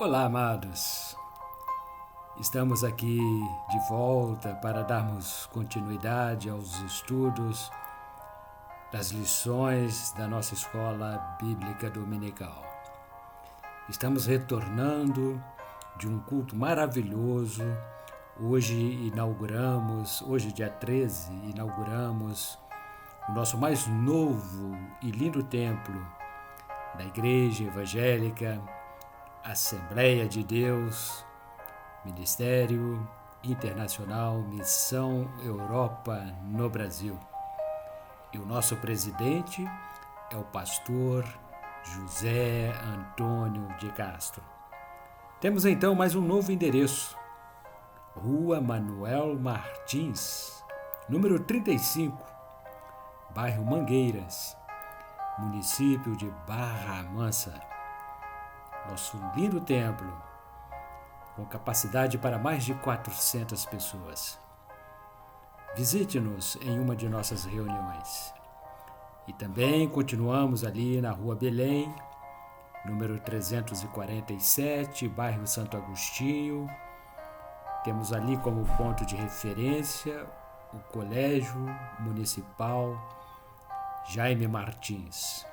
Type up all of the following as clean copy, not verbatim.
Olá, amados. Estamos aqui de volta para darmos continuidade aos estudos das lições da nossa escola bíblica dominical. Estamos retornando de um culto maravilhoso. Hoje, dia 13, inauguramos o nosso mais novo e lindo templo da Igreja Evangélica Assembleia de Deus, Ministério Internacional Missão Europa no Brasil. E o nosso presidente é o pastor José Antônio de Castro. Temos então mais um novo endereço, Rua Manuel Martins, número 35, bairro Mangueiras, município de Barra Mansa. Nosso lindo templo, com capacidade para mais de 400 pessoas. Visite-nos em uma de nossas reuniões. E também continuamos ali na Rua Belém, número 347, bairro Santo Agostinho. Temos ali como ponto de referência o Colégio Municipal Jaime Martins.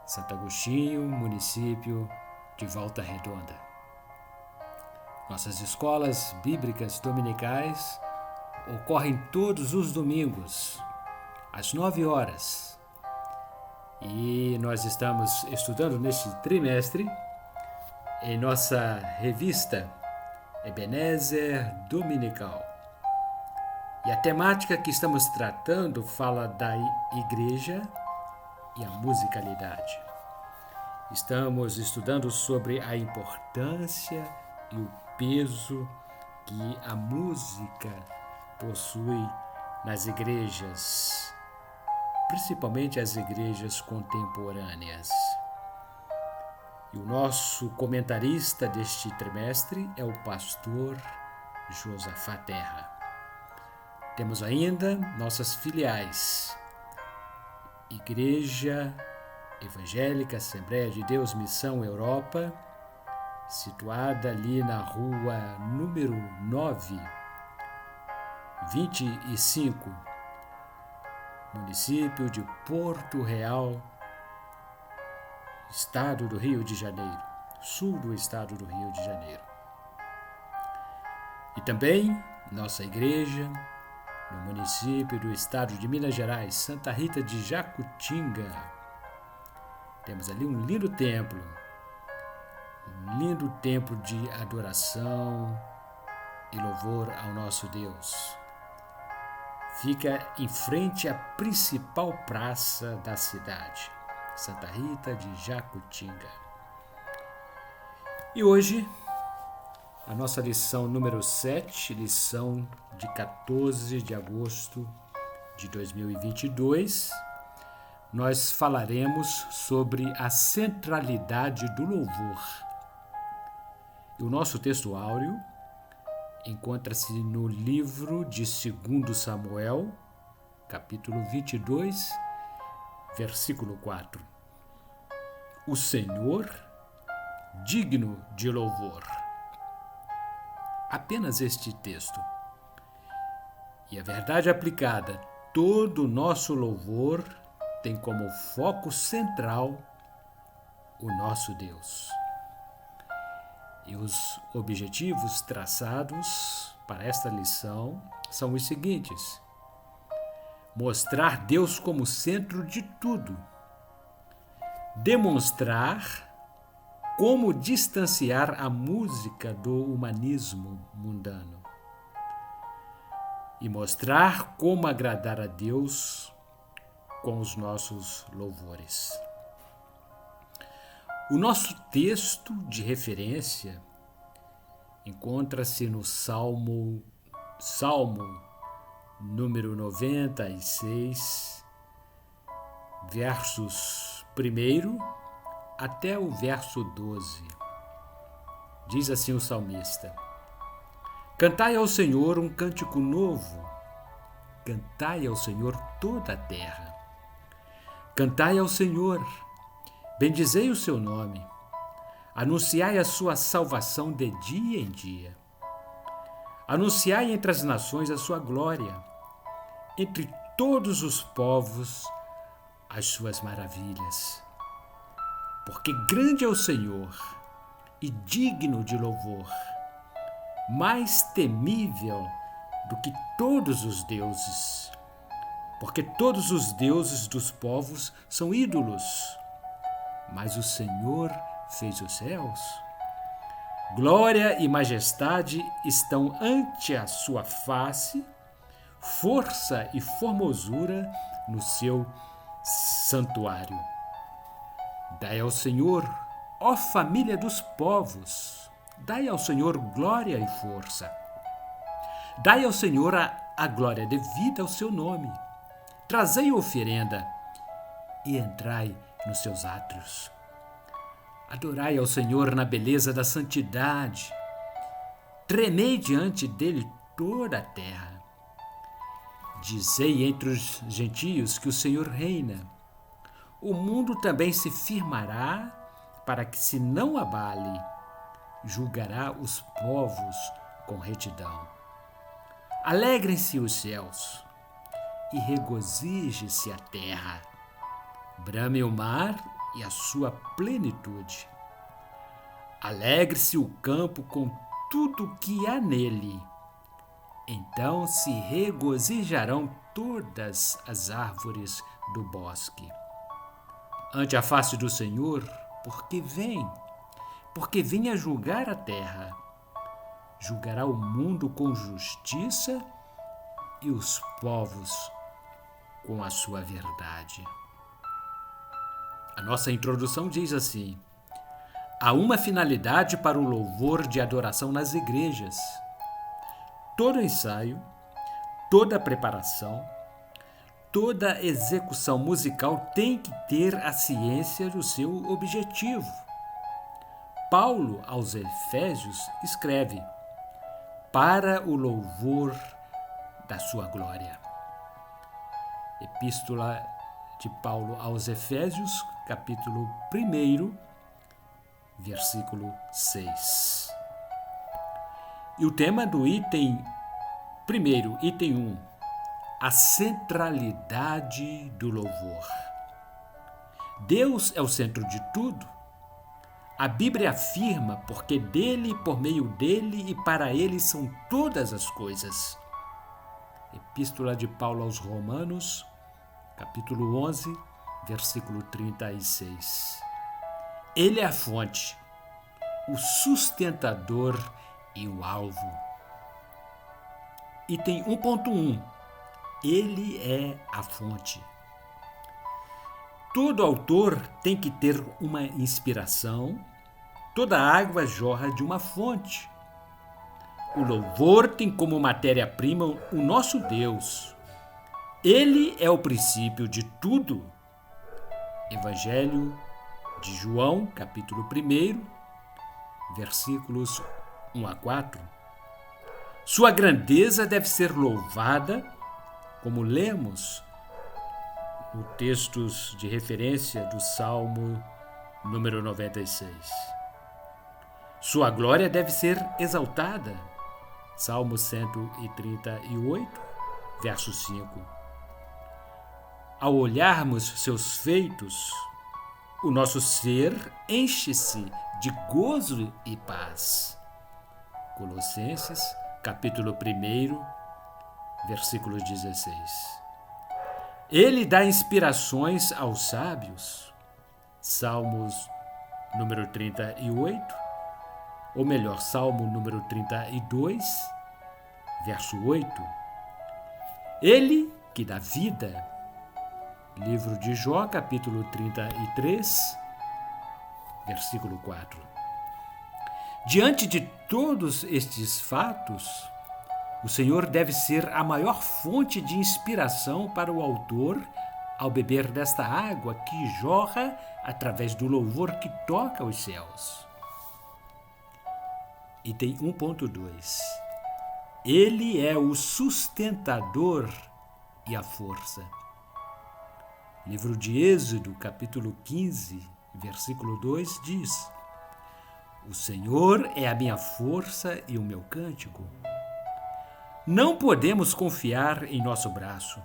Santo Agostinho, município de Volta Redonda. Nossas escolas bíblicas dominicais ocorrem todos os domingos, às 9 horas. E nós estamos estudando neste trimestre em nossa revista Ebenezer Dominical. E a temática que estamos tratando fala da igreja e a musicalidade. Estamos estudando sobre a importância e o peso que a música possui nas igrejas, principalmente as igrejas contemporâneas. E o nosso comentarista deste trimestre é o pastor Josafá Terra. Temos ainda nossas filiais, Igreja Evangélica Assembleia de Deus Missão Europa, situada ali na rua número 9, 25, município de Porto Real, estado do Rio de Janeiro, sul do estado do Rio de Janeiro. E também nossa igreja no município do estado de Minas Gerais, Santa Rita de Jacutinga. Temos ali um lindo templo de adoração e louvor ao nosso Deus. Fica em frente à principal praça da cidade, Santa Rita de Jacutinga. E hoje, a nossa lição número 7, lição de 14 de agosto de 2022, nós falaremos sobre a centralidade do louvor. E o nosso texto áureo encontra-se no livro de 2 Samuel, capítulo 22, versículo 4. O Senhor digno de louvor. Apenas este texto. E a verdade aplicada, todo o nosso louvor tem como foco central o nosso Deus. E os objetivos traçados para esta lição são os seguintes: mostrar Deus como centro de tudo, demonstrar como distanciar a música do humanismo mundano e mostrar como agradar a Deus com os nossos louvores. O nosso texto de referência encontra-se no Salmo número 96, versos 1 até o verso 12. Diz assim o salmista: Cantai ao Senhor um cântico novo, cantai ao Senhor toda a terra. Cantai ao Senhor, bendizei o seu nome, Anunciai a sua salvação de dia em dia. Anunciai entre as nações a sua glória, entre todos os povos as suas maravilhas. Porque grande é o Senhor e digno de louvor, mais temível do que todos os deuses. Porque todos os deuses dos povos são ídolos, mas o Senhor fez os céus. Glória e majestade estão ante a sua face, força e formosura no seu santuário. Dai ao Senhor, ó família dos povos, dai ao Senhor glória e força. Dai ao Senhor a glória devida ao seu nome. Trazei oferenda e entrai nos seus átrios. Adorai ao Senhor na beleza da santidade. Tremei diante dele toda a terra. Dizei entre os gentios que o Senhor reina. O mundo também se firmará para que se não abale. Julgará os povos com retidão. Alegrem-se os céus e regozije-se a terra. Brame o mar e a sua plenitude. Alegre-se o campo com tudo que há nele. Então se regozijarão todas as árvores do bosque. Ante a face do Senhor, porque vem a julgar a terra. Julgará o mundo com justiça e os povos com a sua verdade. A nossa introdução diz assim: há uma finalidade para o louvor de adoração nas igrejas. Todo ensaio, toda preparação, toda execução musical tem que ter a ciência do seu objetivo. Paulo, aos Efésios, escreve: para o louvor da sua glória. Epístola de Paulo aos Efésios, capítulo 1, versículo 6. E o tema do item 1, a centralidade do louvor. Deus é o centro de tudo. A Bíblia afirma, porque dele, por meio dele e para ele são todas as coisas. Epístola de Paulo aos Romanos, capítulo 11, versículo 36. Ele é a fonte, o sustentador e o alvo. Item 1.1. Ele é a fonte. Todo autor tem que ter uma inspiração. Toda água jorra de uma fonte. O louvor tem como matéria-prima o nosso Deus. Ele é o princípio de tudo. Evangelho de João, capítulo 1, versículos 1 a 4. Sua grandeza deve ser louvada, como lemos no textos de referência do Salmo número 96. Sua glória deve ser exaltada, Salmo 138, verso 5. Ao olharmos seus feitos, o nosso ser enche-se de gozo e paz. Colossenses, capítulo 1, versículo 16. Ele dá inspirações aos sábios. Salmos número 38, ou melhor, Salmo número 32, verso 8. Ele que dá vida. Livro de Jó, capítulo 33, versículo 4. Diante de todos estes fatos, o Senhor deve ser a maior fonte de inspiração para o autor ao beber desta água que jorra através do louvor que toca os céus. Item 1.2. Ele é o sustentador e a força. Livro de Êxodo, capítulo 15, versículo 2, diz: O Senhor é a minha força e o meu cântico. Não podemos confiar em nosso braço.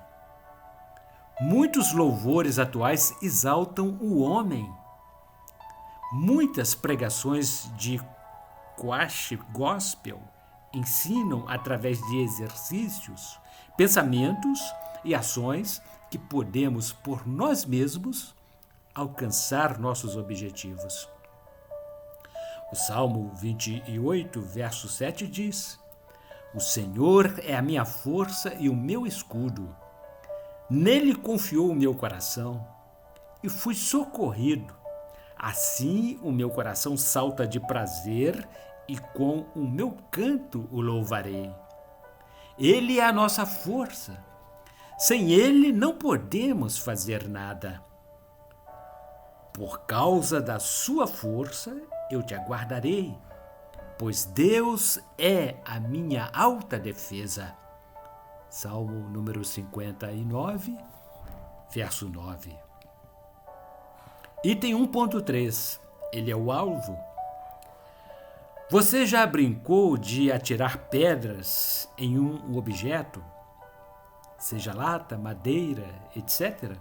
Muitos louvores atuais exaltam o homem. Muitas pregações de quash gospel ensinam através de exercícios, pensamentos e ações que podemos por nós mesmos alcançar nossos objetivos. O Salmo 28, verso 7 diz: O Senhor é a minha força e o meu escudo. Nele confiou o meu coração e fui socorrido. Assim o meu coração salta de prazer e com o meu canto o louvarei. Ele é a nossa força. Sem ele não podemos fazer nada. Por causa da sua força eu te aguardarei, pois Deus é a minha alta defesa. Salmo número 59, verso 9. Item 1.3. Ele é o alvo. Você já brincou de atirar pedras em um objeto, seja lata, madeira, etc.?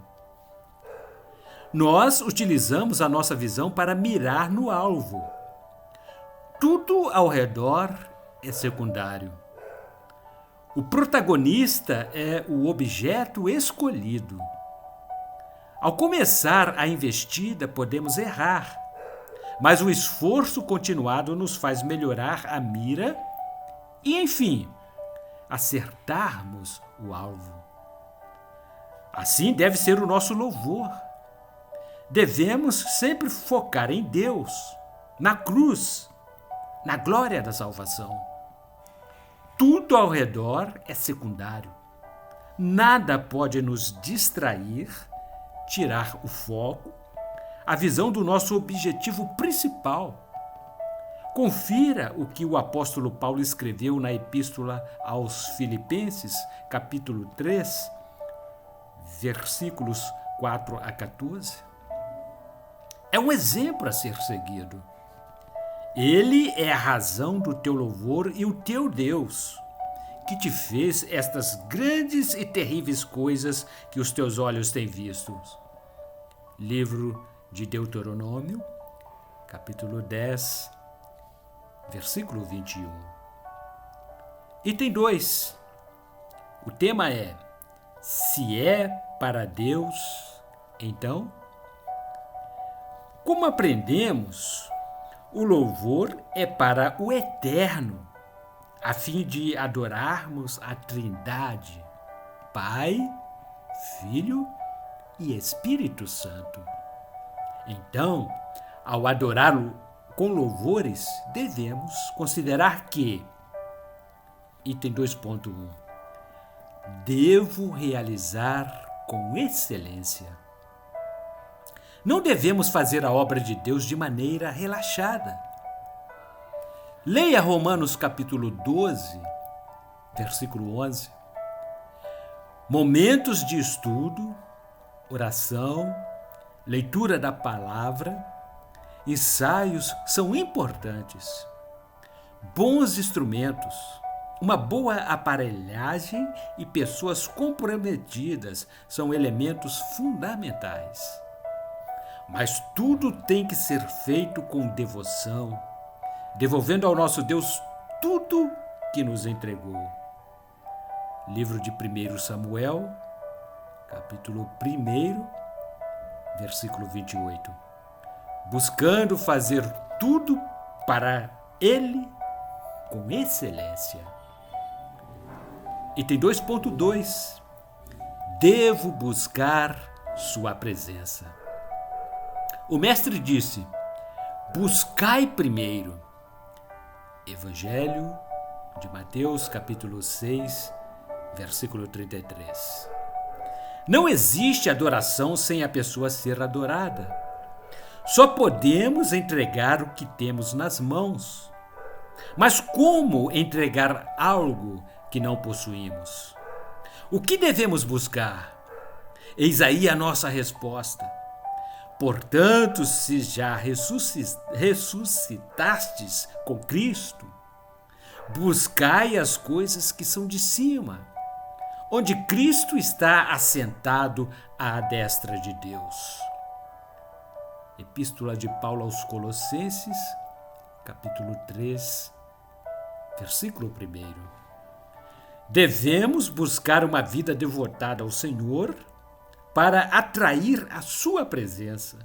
Nós utilizamos a nossa visão para mirar no alvo. Tudo ao redor é secundário. O protagonista é o objeto escolhido. Ao começar a investida, podemos errar, mas o esforço continuado nos faz melhorar a mira e, enfim, acertarmos o alvo. Assim deve ser o nosso louvor. Devemos sempre focar em Deus, na cruz, na glória da salvação. Tudo ao redor é secundário. Nada pode nos distrair, tirar o foco, a visão do nosso objetivo principal. Confira o que o apóstolo Paulo escreveu na Epístola aos Filipenses, capítulo 3, versículos 4 a 14. É um exemplo a ser seguido. Ele é a razão do teu louvor e o teu Deus, que te fez estas grandes e terríveis coisas que os teus olhos têm visto. Livro de Deuteronômio, capítulo 10, versículo 21. Item 2. O tema é: se é para Deus, então? Como aprendemos, o louvor é para o eterno, a fim de adorarmos a Trindade, Pai, Filho e Espírito Santo. Então, ao adorá-lo com louvores, devemos considerar que, item 2.1, devo realizar com excelência. Não devemos fazer a obra de Deus de maneira relaxada. Leia Romanos capítulo 12, versículo 11. Momentos de estudo, oração, leitura da palavra, ensaios são importantes. Bons instrumentos, uma boa aparelhagem e pessoas comprometidas são elementos fundamentais. Mas tudo tem que ser feito com devoção, devolvendo ao nosso Deus tudo que nos entregou. Livro de 1 Samuel, capítulo 1, versículo 28. Buscando fazer tudo para Ele com excelência. Item 2.2. Devo buscar sua presença. O mestre disse: buscai primeiro. Evangelho de Mateus, capítulo 6, versículo 33. Não existe adoração sem a pessoa ser adorada. Só podemos entregar o que temos nas mãos. Mas como entregar algo que não possuímos? O que devemos buscar? Eis aí a nossa resposta. Portanto, se já ressuscitastes com Cristo, buscai as coisas que são de cima, onde Cristo está assentado à destra de Deus. Epístola de Paulo aos Colossenses, capítulo 3, versículo 1. Devemos buscar uma vida devotada ao Senhor para atrair a sua presença.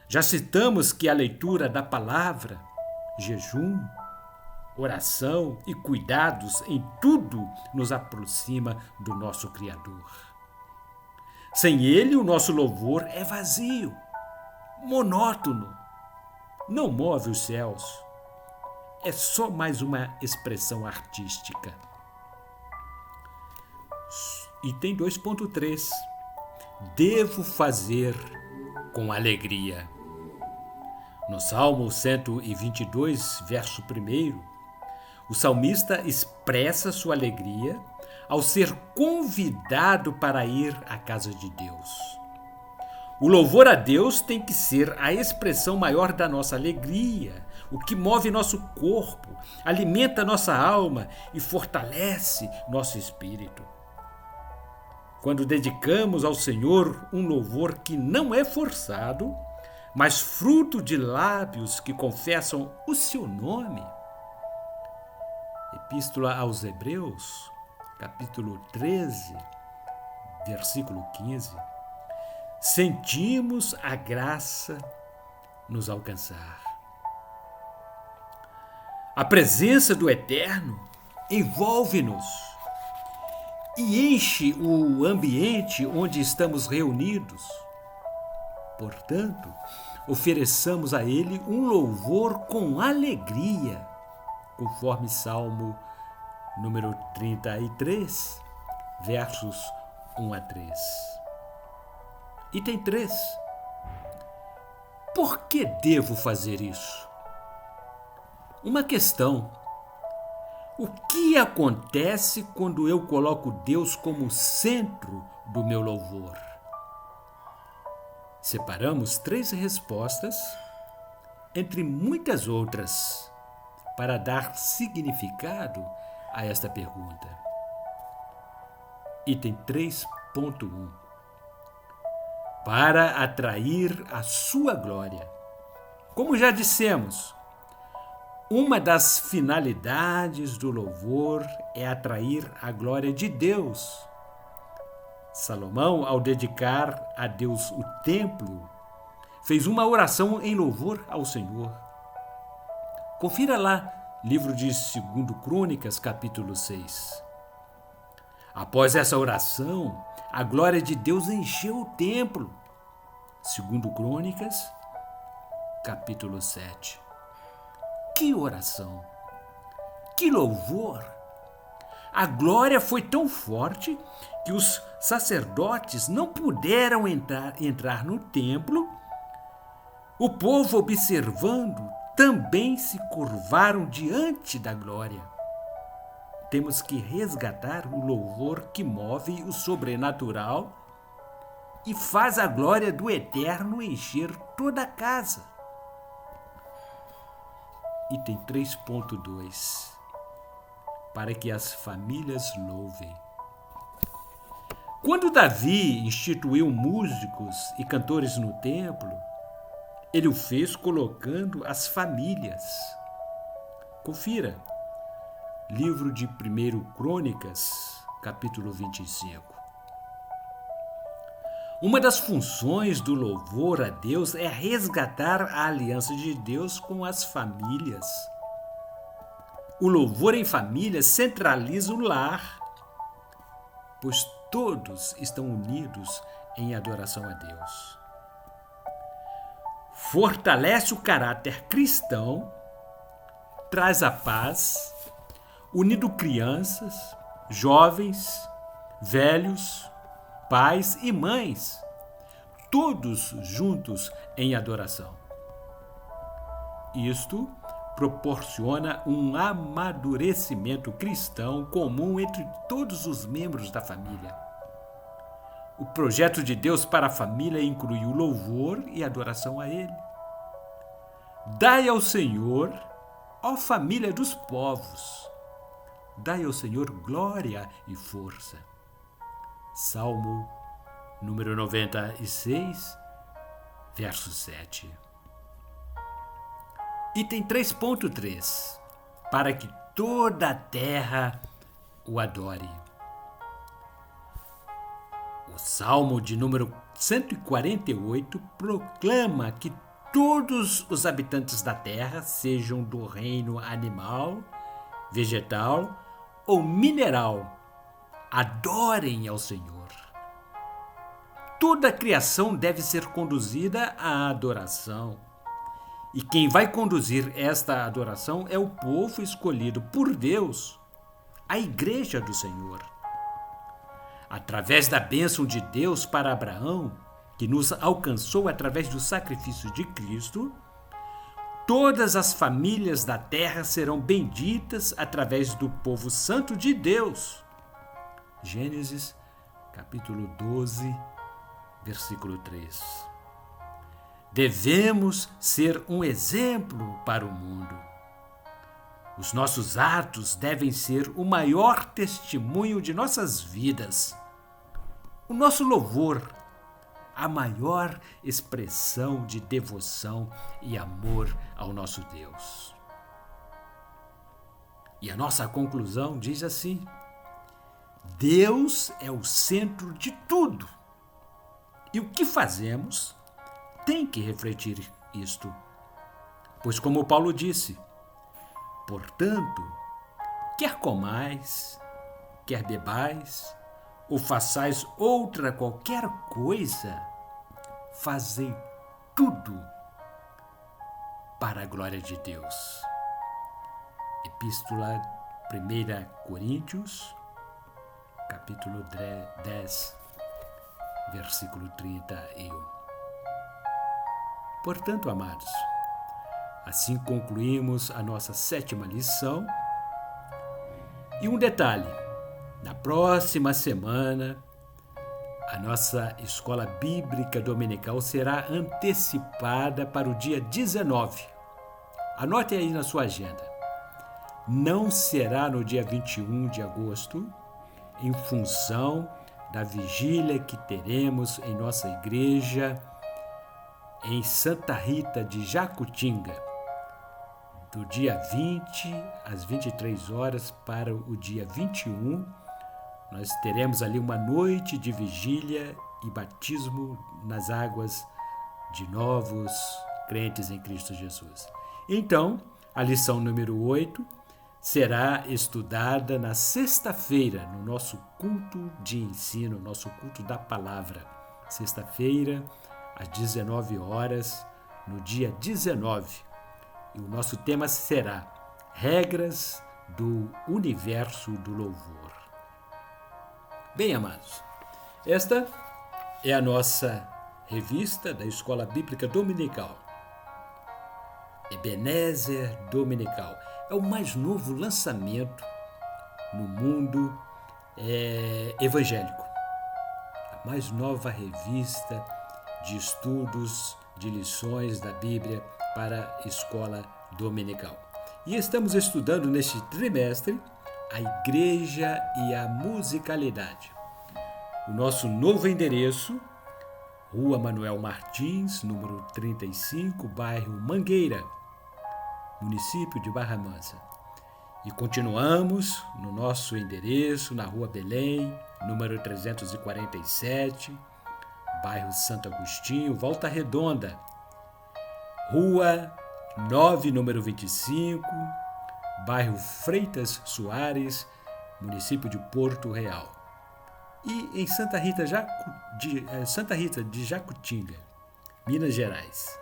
Já citamos que a leitura da palavra, jejum, oração e cuidados em tudo nos aproxima do nosso Criador. Sem ele, o nosso louvor é vazio, monótono, não move os céus. É só mais uma expressão artística. Item 2.3. Devo fazer com alegria. No Salmo 122, verso 1, o salmista expressa sua alegria ao ser convidado para ir à casa de Deus. O louvor a Deus tem que ser a expressão maior da nossa alegria, o que move nosso corpo, alimenta nossa alma e fortalece nosso espírito. Quando dedicamos ao Senhor um louvor que não é forçado, mas fruto de lábios que confessam o seu nome. Epístola aos Hebreus, capítulo 13, versículo 15. Sentimos a graça nos alcançar. A presença do Eterno envolve-nos e enche o ambiente onde estamos reunidos. Portanto, ofereçamos a Ele um louvor com alegria, conforme Salmo número 33, versos 1 a 3. Item 3. Por que devo fazer isso? Uma questão. O que acontece quando eu coloco Deus como centro do meu louvor? Separamos 3 respostas, entre muitas outras, para dar significado a esta pergunta. Item 3.1. Para atrair a sua glória. Como já dissemos, uma das finalidades do louvor é atrair a glória de Deus. Salomão, ao dedicar a Deus o templo, fez uma oração em louvor ao Senhor. Confira lá, livro de 2 Crônicas, capítulo 6. Após essa oração, a glória de Deus encheu o templo. 2 Crônicas, capítulo 7. Que oração! Que louvor! A glória foi tão forte que os sacerdotes não puderam entrar no templo. O povo, observando, também se curvaram diante da glória. Temos que resgatar o louvor que move o sobrenatural e faz a glória do Eterno encher toda a casa. Item 3.2. Para que as famílias louvem. Quando Davi instituiu músicos e cantores no templo, ele o fez colocando as famílias. Confira. Livro de 1 Crônicas, capítulo 25. Uma das funções do louvor a Deus é resgatar a aliança de Deus com as famílias. O louvor em família centraliza o lar, pois todos estão unidos em adoração a Deus. Fortalece o caráter cristão, traz a paz, unindo crianças, jovens, velhos, pais e mães, todos juntos em adoração. Isto proporciona um amadurecimento cristão comum entre todos os membros da família. O projeto de Deus para a família inclui o louvor e adoração a Ele. Dai ao Senhor, ó família dos povos, dai ao Senhor glória e força. Salmo número 96, verso 7. Item 3.3. Para que toda a terra o adore. O Salmo de número 148 proclama que todos os habitantes da terra, sejam do reino animal, vegetal ou mineral, adorem ao Senhor. Toda a criação deve ser conduzida à adoração. E quem vai conduzir esta adoração é o povo escolhido por Deus, a Igreja do Senhor. Através da bênção de Deus para Abraão, que nos alcançou através do sacrifício de Cristo, todas as famílias da terra serão benditas através do povo santo de Deus. Gênesis, capítulo 12, versículo 3. Devemos ser um exemplo para o mundo. Os nossos atos devem ser o maior testemunho de nossas vidas. O nosso louvor, a maior expressão de devoção e amor ao nosso Deus. E a nossa conclusão diz assim: Deus é o centro de tudo. E o que fazemos tem que refletir isto. Pois, como Paulo disse, portanto, quer comais, quer bebais, ou façais outra qualquer coisa, fazei tudo para a glória de Deus. Epístola 1 Coríntios, capítulo 10, versículo 31. Portanto, amados, assim concluímos a nossa 7ª lição. E um detalhe: na próxima semana, a nossa escola bíblica dominical será antecipada para o dia 19. Anote aí na sua agenda. Não será no dia 21 de agosto, em função da vigília que teremos em nossa igreja em Santa Rita de Jacutinga, do dia 20 às 23 horas para o dia 21, nós teremos ali uma noite de vigília e batismo nas águas de novos crentes em Cristo Jesus. Então, a lição número 8 será estudada na sexta-feira, no nosso culto de ensino, nosso culto da palavra. Sexta-feira, às 19 horas, no dia 19. E o nosso tema será Regras do Universo do Louvor. Bem, amados, esta é a nossa revista da Escola Bíblica Dominical. Ebenezer Dominical. É o mais novo lançamento no mundo evangélico. A mais nova revista de estudos, de lições da Bíblia para a escola dominical. E estamos estudando neste trimestre a igreja e a musicalidade. O nosso novo endereço, Rua Manuel Martins, número 35, bairro Mangueira, município de Barra Mansa. E continuamos no nosso endereço, na Rua Belém, número 347, bairro Santo Agostinho, Volta Redonda, Rua 9, número 25, bairro Freitas Soares, município de Porto Real. E em Santa Rita de Jacutinga, Minas Gerais.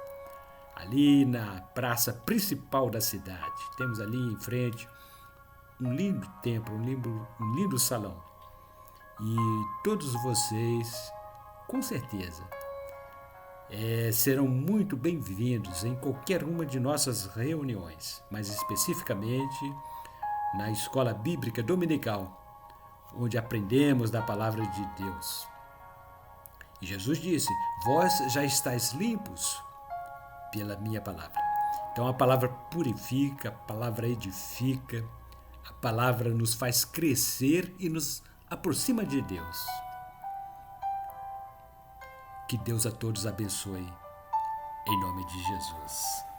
Ali na praça principal da cidade. Temos ali em frente um lindo templo, um lindo salão. E todos vocês, com certeza, serão muito bem-vindos em qualquer uma de nossas reuniões, mas especificamente na Escola Bíblica Dominical, onde aprendemos da Palavra de Deus. E Jesus disse: vós já estáis limpos pela minha palavra. Então a palavra purifica, a palavra edifica, a palavra nos faz crescer e nos aproxima de Deus. Que Deus a todos abençoe, em nome de Jesus.